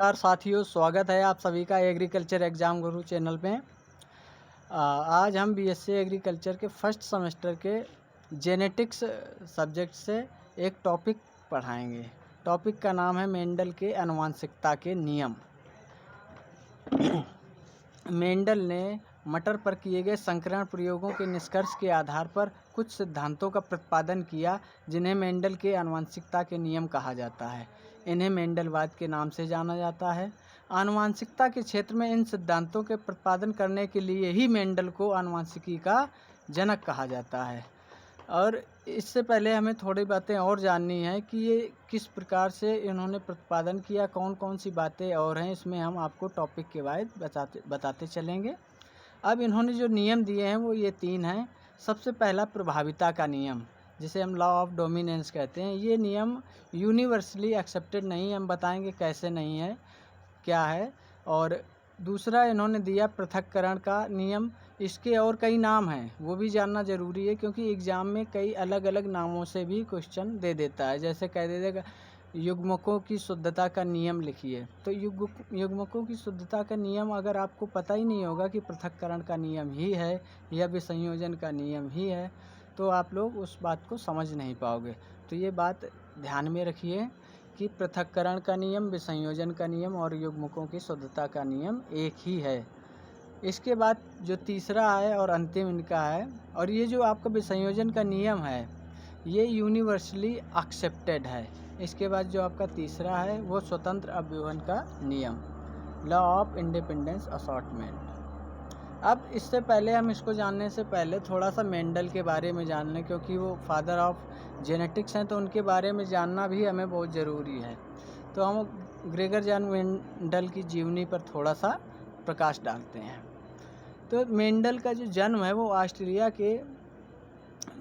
नमस्कार साथियों, स्वागत है आप सभी का एग्रीकल्चर एग्ज़ाम गुरु चैनल पे। आज हम बीएससी एग्रीकल्चर के फर्स्ट सेमेस्टर के जेनेटिक्स सब्जेक्ट से एक टॉपिक पढ़ाएंगे। टॉपिक का नाम है मेंडल के आनुवंशिकता के नियम। मेंडल ने मटर पर किए गए संकरण प्रयोगों के निष्कर्ष के आधार पर कुछ सिद्धांतों का प्रतिपादन किया, जिन्हें मेंडल के आनुवंशिकता के नियम कहा जाता है। इन्हें मेंडलवाद के नाम से जाना जाता है। आनुवंशिकता के क्षेत्र में इन सिद्धांतों के प्रतिपादन करने के लिए ही मेंडल को आनुवंशिकी का जनक कहा जाता है। और इससे पहले हमें थोड़ी बातें और जाननी है कि ये किस प्रकार से इन्होंने प्रतिपादन किया, कौन कौन सी बातें और हैं, इसमें हम आपको टॉपिक के बाद बताते चलेंगे। अब इन्होंने जो नियम दिए हैं वो ये 3 हैं। सबसे पहला प्रभाविता का नियम, जिसे हम लॉ ऑफ डोमिनेंस कहते हैं। ये नियम यूनिवर्सली एक्सेप्टेड नहीं है, हम बताएंगे कैसे नहीं है, क्या है। और दूसरा इन्होंने दिया पृथक्करण का नियम। इसके और कई नाम हैं, वो भी जानना ज़रूरी है, क्योंकि एग्ज़ाम में कई अलग अलग नामों से भी क्वेश्चन दे देता है। जैसे कह देगा युग्मकों की शुद्धता का नियम लिखिए, तो युग्मकों की शुद्धता का नियम अगर आपको पता ही नहीं होगा कि पृथक्करण का नियम ही है या विसंयोजन का नियम ही है, तो आप लोग उस बात को समझ नहीं पाओगे। तो ये बात ध्यान में रखिए कि पृथक्करण का नियम, विसंयोजन का नियम और युग्मकों की शुद्धता का नियम एक ही है। इसके बाद जो तीसरा है और अंतिम इनका है, और ये जो आपका विसंयोजन का नियम है ये यूनिवर्सली एक्सेप्टेड है। इसके बाद जो आपका तीसरा है वो स्वतंत्र अवयवन का नियम, लॉ ऑफ इंडिपेंडेंस असॉर्टमेंट। अब इससे पहले हम इसको जानने से पहले थोड़ा सा मेंडल के बारे में जान लें, क्योंकि वो फादर ऑफ जेनेटिक्स हैं, तो उनके बारे में जानना भी हमें बहुत ज़रूरी है। तो हम ग्रेगर जॉन मेंडल की जीवनी पर थोड़ा सा प्रकाश डालते हैं। तो मेंडल का जो जन्म है वो ऑस्ट्रिया के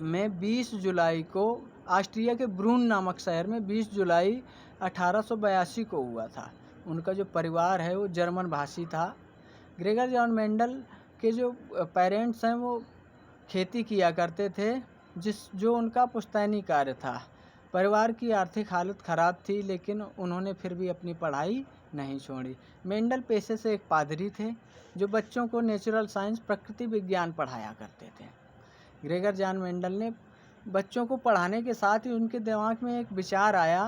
में 20 जुलाई को, ऑस्ट्रिया के ब्रून नामक शहर में 20 जुलाई 1882 को हुआ था। उनका जो परिवार है वो जर्मन भाषी था। ग्रेगर जॉन मेंडल के जो पेरेंट्स हैं वो खेती किया करते थे, जो उनका पुश्तैनी कार्य था। परिवार की आर्थिक हालत ख़राब थी, लेकिन उन्होंने फिर भी अपनी पढ़ाई नहीं छोड़ी। मेंडल पेशे से एक पादरी थे जो बच्चों को नेचुरल साइंस, प्रकृति विज्ञान पढ़ाया करते थे। ग्रेगर जॉन मेंडल ने बच्चों को पढ़ाने के साथ ही उनके दिमाग में एक विचार आया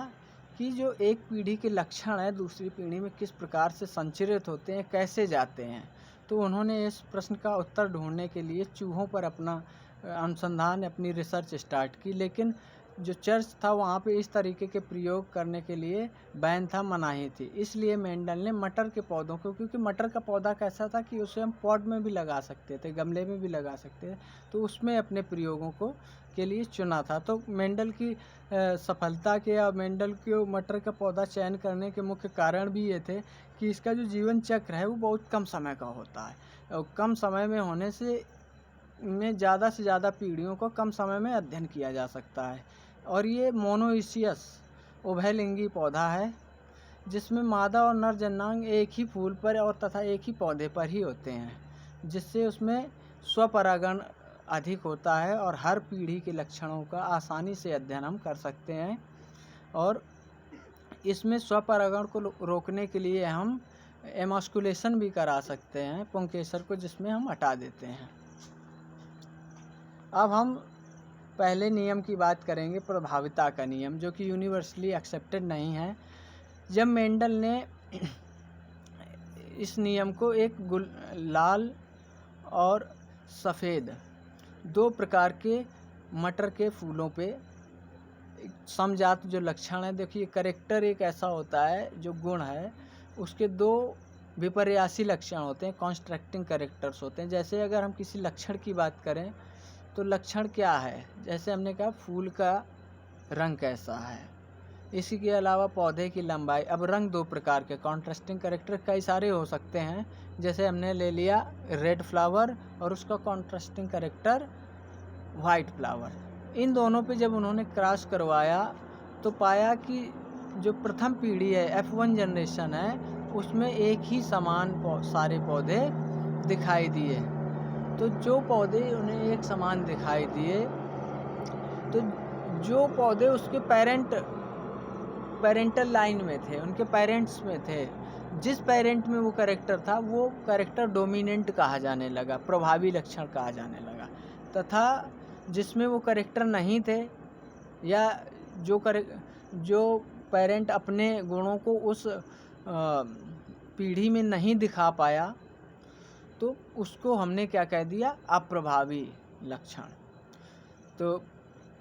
कि जो एक पीढ़ी के लक्षण है दूसरी पीढ़ी में किस प्रकार से संचरित होते हैं, कैसे जाते हैं। तो उन्होंने इस प्रश्न का उत्तर ढूंढने के लिए चूहों पर अपना अनुसंधान, अपनी रिसर्च स्टार्ट की। लेकिन जो चर्च था वहाँ पे इस तरीके के प्रयोग करने के लिए बैन था, मनाही थी। इसलिए मेंडल ने मटर के पौधों को, क्योंकि मटर का पौधा कैसा था कि उसे हम पॉट में भी लगा सकते थे, गमले में भी लगा सकते थे, तो उसमें अपने प्रयोगों को के लिए चुना था। तो मेंडल की सफलता के या मेंडल को मटर का पौधा चयन करने के मुख्य कारण भी ये थे कि इसका जो जीवन चक्र है वो बहुत कम समय का होता है, और कम समय में होने से ज़्यादा से ज़्यादा पीढ़ियों को कम समय में अध्ययन किया जा सकता है। और ये मोनोइसियस उभयलिंगी पौधा है, जिसमें मादा और नर जन्नांग एक ही फूल पर और तथा एक ही पौधे पर ही होते हैं, जिससे उसमें स्वपरागण अधिक होता है और हर पीढ़ी के लक्षणों का आसानी से अध्ययन हम कर सकते हैं। और इसमें स्वपरागण को रोकने के लिए हम एमास्कुलेशन भी करा सकते हैं, पुंकेसर को, जिसमें हम हटा देते हैं। अब हम पहले नियम की बात करेंगे, प्रभाविता का नियम, जो कि यूनिवर्सली एक्सेप्टेड नहीं है। जब मेंडल ने इस नियम को एक लाल और सफ़ेद 2 प्रकार के मटर के फूलों पे समजात जो लक्षण है, देखिए करेक्टर एक ऐसा होता है जो गुण है, उसके 2 विपर्यासी लक्षण होते हैं, कॉन्स्ट्रक्टिंग करेक्टर्स होते हैं। जैसे अगर हम किसी लक्षण की बात करें तो लक्षण क्या है, जैसे हमने कहा फूल का रंग कैसा है, इसी के अलावा पौधे की लंबाई। अब रंग 2 प्रकार के कॉन्ट्रास्टिंग करेक्टर कई सारे हो सकते हैं, जैसे हमने ले लिया रेड फ्लावर और उसका कॉन्ट्रास्टिंग करेक्टर वाइट फ्लावर। इन दोनों पे जब उन्होंने क्रॉस करवाया तो पाया कि जो प्रथम पीढ़ी है, F1 जनरेशन है, उसमें एक ही समान सारे पौधे दिखाई दिए। तो जो पौधे उन्हें एक समान दिखाई दिए, तो जो पौधे उसके पेरेंटल लाइन में थे, उनके पेरेंट्स में थे, जिस पेरेंट में वो कैरेक्टर था वो कैरेक्टर डोमिनेंट कहा जाने लगा, प्रभावी लक्षण कहा जाने लगा, तथा जिसमें वो कैरेक्टर नहीं थे या जो पेरेंट अपने गुणों को उस पीढ़ी में नहीं दिखा पाया तो उसको हमने क्या कह दिया, अप्रभावी लक्षण। तो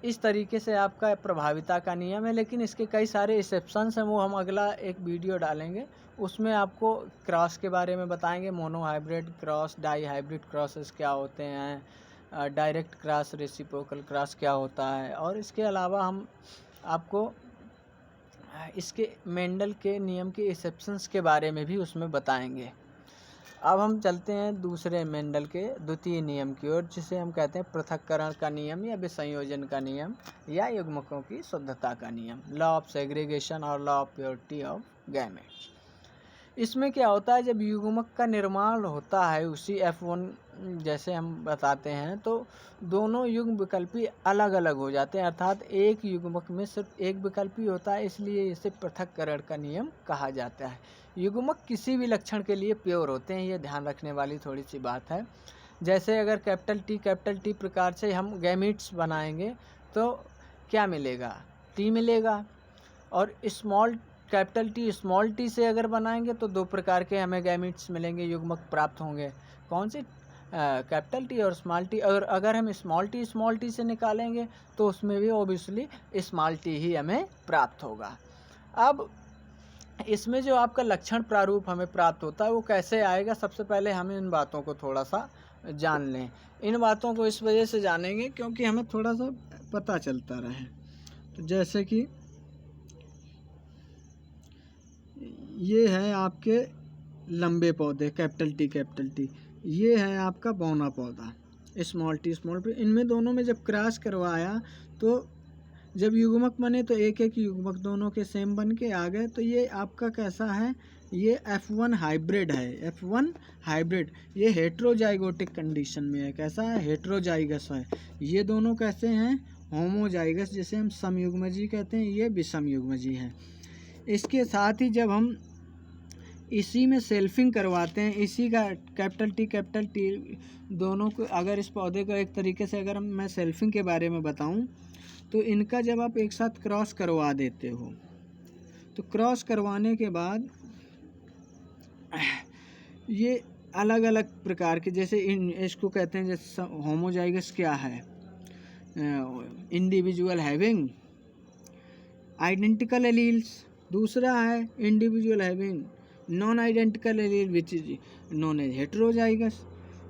इस तरीके से आपका प्रभाविता का नियम है, लेकिन इसके कई सारे एक्सेप्शंस हैं, वो हम अगला एक वीडियो डालेंगे, उसमें आपको क्रॉस के बारे में बताएंगे, monohybrid cross, dihybrid crosses क्या होते हैं, डायरेक्ट क्रॉस, रेसिप्रोकल क्रॉस क्या होता है, और इसके अलावा हम आपको इसके मेंडल के नियम के एक्सेप्शंस के बारे में भी उसमें बताएंगे। अब हम चलते हैं दूसरे मेंडल के द्वितीय नियम की ओर, जिसे हम कहते हैं पृथक्करण का नियम या विसंयोजन का नियम या युग्मकों की शुद्धता का नियम, लॉ ऑफ सेग्रीगेशन और law of purity of gametes. इसमें क्या होता है, जब युग्मक का निर्माण होता है उसी F1 जैसे हम बताते हैं, तो दोनों युग्म विकल्पी अलग अलग हो जाते हैं, अर्थात एक युग्मक में सिर्फ एक विकल्पी होता है, इसलिए इसे पृथक्करण का नियम कहा जाता है। युग्मक किसी भी लक्षण के लिए प्योर होते हैं, ये ध्यान रखने वाली थोड़ी सी बात है। जैसे अगर कैपिटल टी प्रकार से हम गैमीट्स बनाएंगे तो क्या मिलेगा, टी मिलेगा, और कैपिटल टी से अगर बनाएंगे तो दो प्रकार के हमें गैमीट्स मिलेंगे, युग्मक प्राप्त होंगे, कौन से, कैपिटल टी और स्मॉल टी। और अगर हम स्मॉल टी से निकालेंगे तो उसमें भी ऑब्वियसली स्मॉल टी ही हमें प्राप्त होगा। अब इसमें जो आपका लक्षण प्रारूप हमें प्राप्त होता है वो कैसे आएगा, सबसे पहले हम इन बातों को थोड़ा सा जान लें। इन बातों को इस वजह से जानेंगे क्योंकि हमें थोड़ा सा पता चलता रहे। तो जैसे कि ये है आपके लंबे पौधे कैपिटल टी, ये है आपका बौना पौधा स्मॉल टी, इनमें दोनों में जब क्रॉस करवाया तो जब युग्मक बने तो एक एक युग्मक दोनों के सेम बन के आ गए। तो ये आपका कैसा है, ये F1 हाइब्रिड है, F1 हाइब्रिड, ये हेट्रोजाइगोटिक कंडीशन में है। कैसा है, हेट्रोजाइगस है। ये दोनों कैसे हैं, होमोजाइगस, जिसे हम समयुग्मजी कहते हैं, ये विषमयुग्मजी है। इसके साथ ही जब हम इसी में सेल्फिंग करवाते हैं, इसी का कैपिटल टी दोनों को, अगर इस पौधे को एक तरीके से अगर मैं सेल्फिंग के बारे में बताऊं तो इनका जब आप एक साथ क्रॉस करवा देते हो तो क्रॉस करवाने के बाद ये अलग अलग प्रकार के, जैसे इसको कहते हैं, जैसे होमोजाइगस क्या है, इंडिविजुअल हैविंग आइडेंटिकल एलील्स, दूसरा है individual having non identical allele which is known as heterozygous.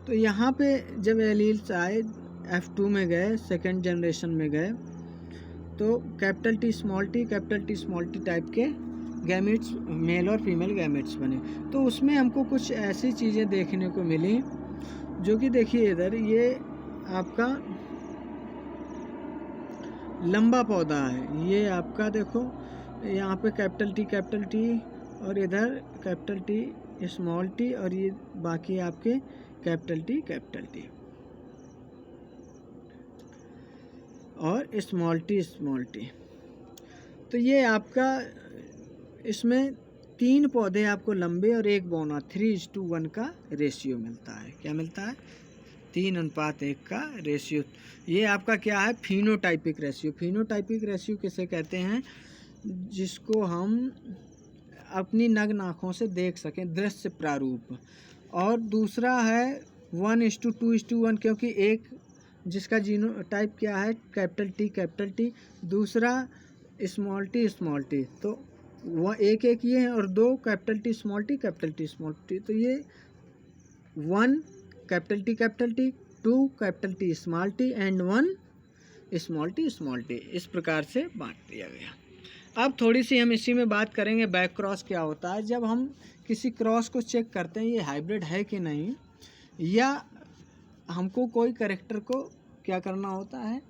तो यहाँ पे जब एलील्स आए F2 में गए, सेकेंड जनरेशन में गए, तो capital T small T type के गैमेट्स, मेल और फीमेल गैमेट्स बने। तो उसमें हमको कुछ ऐसी चीज़ें देखने को मिली जो कि देखिए इधर ये आपका लंबा पौधा है, ये आपका देखो यहाँ पे कैपिटल टी और इधर कैपिटल टी स्मॉल टी और ये बाकी आपके कैपिटल टी और स्मॉल टी। तो ये आपका इसमें 3 पौधे आपको लंबे और एक बौना 3:1 का रेशियो मिलता है। क्या मिलता है, 3:1 का रेशियो। ये आपका क्या है, फिनोटाइपिक रेशियो। फिनोटाइपिक रेशियो किसे कहते हैं, जिसको हम अपनी नग्न आँखों से देख सकें, दृश्य प्रारूप। और दूसरा है 1:2:1, क्योंकि एक जिसका जीनोटाइप क्या है कैपिटल टी, दूसरा स्मॉल टी, तो वह एक ये है, और 2 कैपिटल टी स्मॉल टी। तो ये 1 capital T, 2 capital T small T and 1 small T, इस प्रकार से बांट दिया गया। अब थोड़ी सी हम इसी में बात करेंगे बैक क्रॉस क्या होता है। जब हम किसी क्रॉस को चेक करते हैं ये हाइब्रिड है कि नहीं, या हमको कोई कैरेक्टर को क्या करना होता है,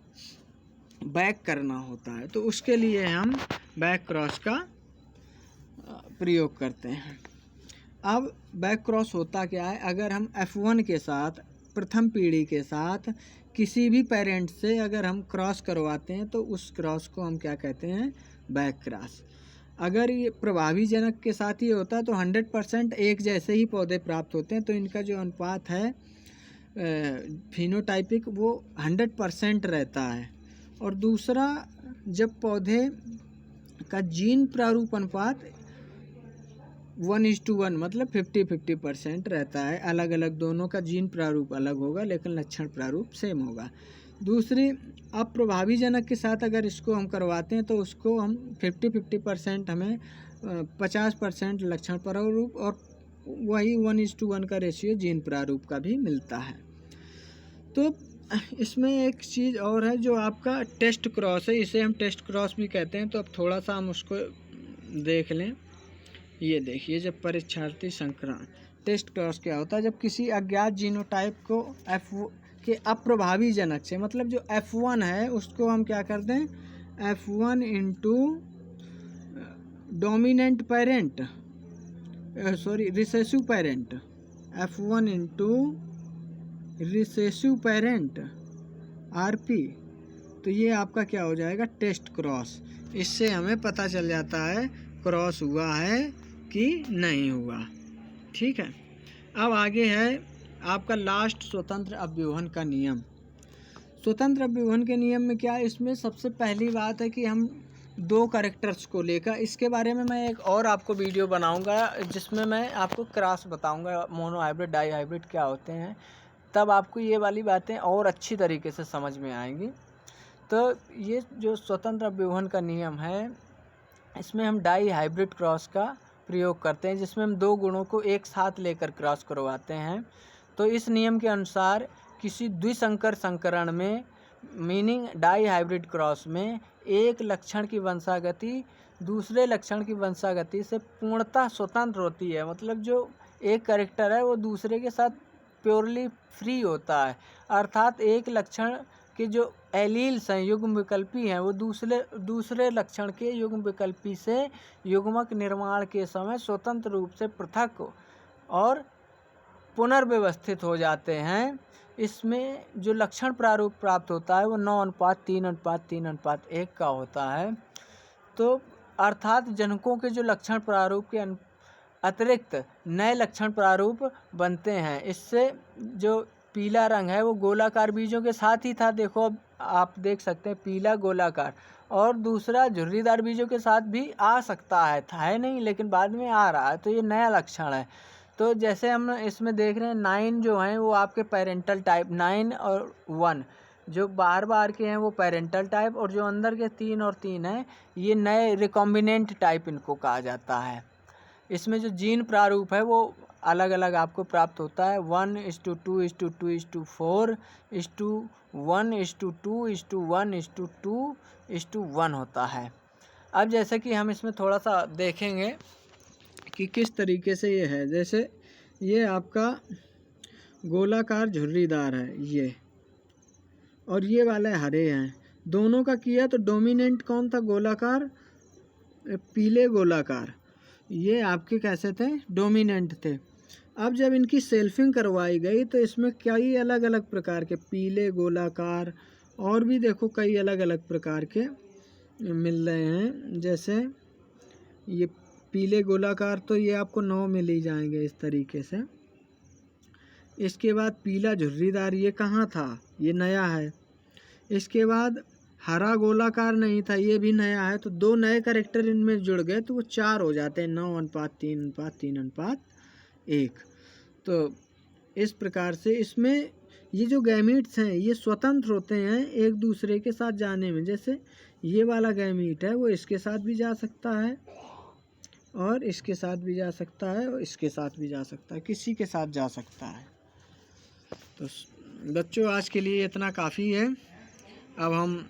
बैक करना होता है, तो उसके लिए हम बैक क्रॉस का प्रयोग करते हैं। अब बैक क्रॉस होता क्या है, अगर हम F1 के साथ, प्रथम पीढ़ी के साथ किसी भी पेरेंट से अगर हम क्रॉस करवाते हैं तो उस क्रॉस को हम क्या कहते हैं, बैक क्रॉस। अगर ये प्रभावी जनक के साथ ये होता है तो 100% एक जैसे ही पौधे प्राप्त होते हैं। तो इनका जो अनुपात है फिनोटाइपिक वो 100% रहता है। और दूसरा, जब पौधे का जीन प्रारूप अनुपात 1:1 मतलब 50-50% रहता है। अलग अलग दोनों का जीन प्रारूप अलग होगा लेकिन लक्षण प्रारूप सेम होगा। दूसरी, अब प्रभावी जनक के साथ अगर इसको हम करवाते हैं तो उसको हम 50-50% हमें 50% लक्षण प्रारूप और वही 1:1 का रेशियो जीन प्रारूप का भी मिलता है। तो इसमें एक चीज़ और है जो आपका टेस्ट क्रॉस है, इसे हम टेस्ट क्रॉस भी कहते हैं। तो अब थोड़ा सा हम उसको देख लें। ये देखिए, जब परीक्षार्थी संकरण टेस्ट क्रॉस क्या होता है, जब किसी अज्ञात जीनोटाइप को एफ के अप्रभावी जनक से, मतलब जो F1 है उसको हम क्या करते हैं, F1 into dominant parent recessive parent, F1 into recessive parent RP, तो ये आपका क्या हो जाएगा, टेस्ट क्रॉस। इससे हमें पता चल जाता है क्रॉस हुआ है कि नहीं हुआ। ठीक है, अब आगे है आपका लास्ट स्वतंत्र अव्यूहन का नियम। स्वतंत्र अव्यूहन के नियम में क्या है, इसमें सबसे पहली बात है कि हम दो कैरेक्टर्स को लेकर, इसके बारे में मैं एक और आपको वीडियो बनाऊंगा जिसमें मैं आपको क्रॉस बताऊंगा, मोनो हाइब्रिड डाई हाइब्रिड क्या होते हैं, तब आपको ये वाली बातें और अच्छी तरीके से समझ में आएंगी। तो ये जो स्वतंत्र अव्यूहन का नियम है, इसमें हम डाई हाइब्रिड क्रॉस का प्रयोग करते हैं, जिसमें हम दो गुणों को एक साथ लेकर क्रॉस करवाते हैं। तो इस नियम के अनुसार किसी द्विसंकर संकरण में, मीनिंग डाई हाइब्रिड क्रॉस में, एक लक्षण की वंशागति दूसरे लक्षण की वंशागति से पूर्णतः स्वतंत्र होती है। मतलब जो एक कैरेक्टर है वो दूसरे के साथ प्योरली फ्री होता है, अर्थात एक लक्षण के जो एलील्स हैं, युग्म विकल्पी हैं, वो दूसरे लक्षण के युग्म विकल्पी से युग्मक निर्माण के समय स्वतंत्र रूप से पृथक और पुनर्व्यवस्थित हो जाते हैं। इसमें जो लक्षण प्रारूप प्राप्त होता है वो 9:3:3:1 का होता है। तो अर्थात जनकों के जो लक्षण प्रारूप के अतिरिक्त नए लक्षण प्रारूप बनते हैं। इससे जो पीला रंग है वो गोलाकार बीजों के साथ ही था, देखो अब आप देख सकते हैं पीला गोलाकार, और दूसरा झुर्रीदार बीजों के साथ भी आ सकता है, था है नहीं लेकिन बाद में आ रहा है, तो ये नया लक्षण है। तो जैसे हम इसमें देख रहे हैं 9 जो हैं वो आपके पेरेंटल टाइप, 9 और 1 जो बाहर के हैं वो पेरेंटल टाइप, और जो अंदर के 3 और 3 हैं ये नए रिकॉम्बिनेंट टाइप इनको कहा जाता है। इसमें जो जीन प्रारूप है वो अलग अलग आपको प्राप्त होता है, 1:2:2:4:1:1:2:1:1 होता है। अब जैसे कि हम इसमें थोड़ा सा देखेंगे कि किस तरीके से ये है। जैसे ये आपका गोलाकार झुर्रीदार है ये, और ये वाले हरे हैं, दोनों का किया तो डोमिनेंट कौन था, गोलाकार, पीले गोलाकार, ये आपके कैसे थे, डोमिनेंट थे। अब जब इनकी सेल्फिंग करवाई गई तो इसमें कई अलग अलग प्रकार के पीले गोलाकार और भी देखो कई अलग अलग प्रकार के मिल रहे हैं। जैसे ये पीले गोलाकार तो ये आपको 9 मिल ही जाएंगे इस तरीके से। इसके बाद पीला झुर्रीदार, ये कहाँ था, ये नया है। इसके बाद हरा गोलाकार नहीं था, ये भी नया है। तो दो नए कैरेक्टर इनमें जुड़ गए तो वो 4 हो जाते हैं, 9:3:3:1। तो इस प्रकार से इसमें ये जो गैमीट्स हैं ये स्वतंत्र होते हैं एक दूसरे के साथ जाने में। जैसे ये वाला गैमीट है वो इसके साथ भी जा सकता है और इसके साथ भी जा सकता है और इसके साथ भी जा सकता है, किसी के साथ जा सकता है। तो बच्चों आज के लिए इतना काफ़ी है। अब हम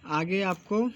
आगे आपको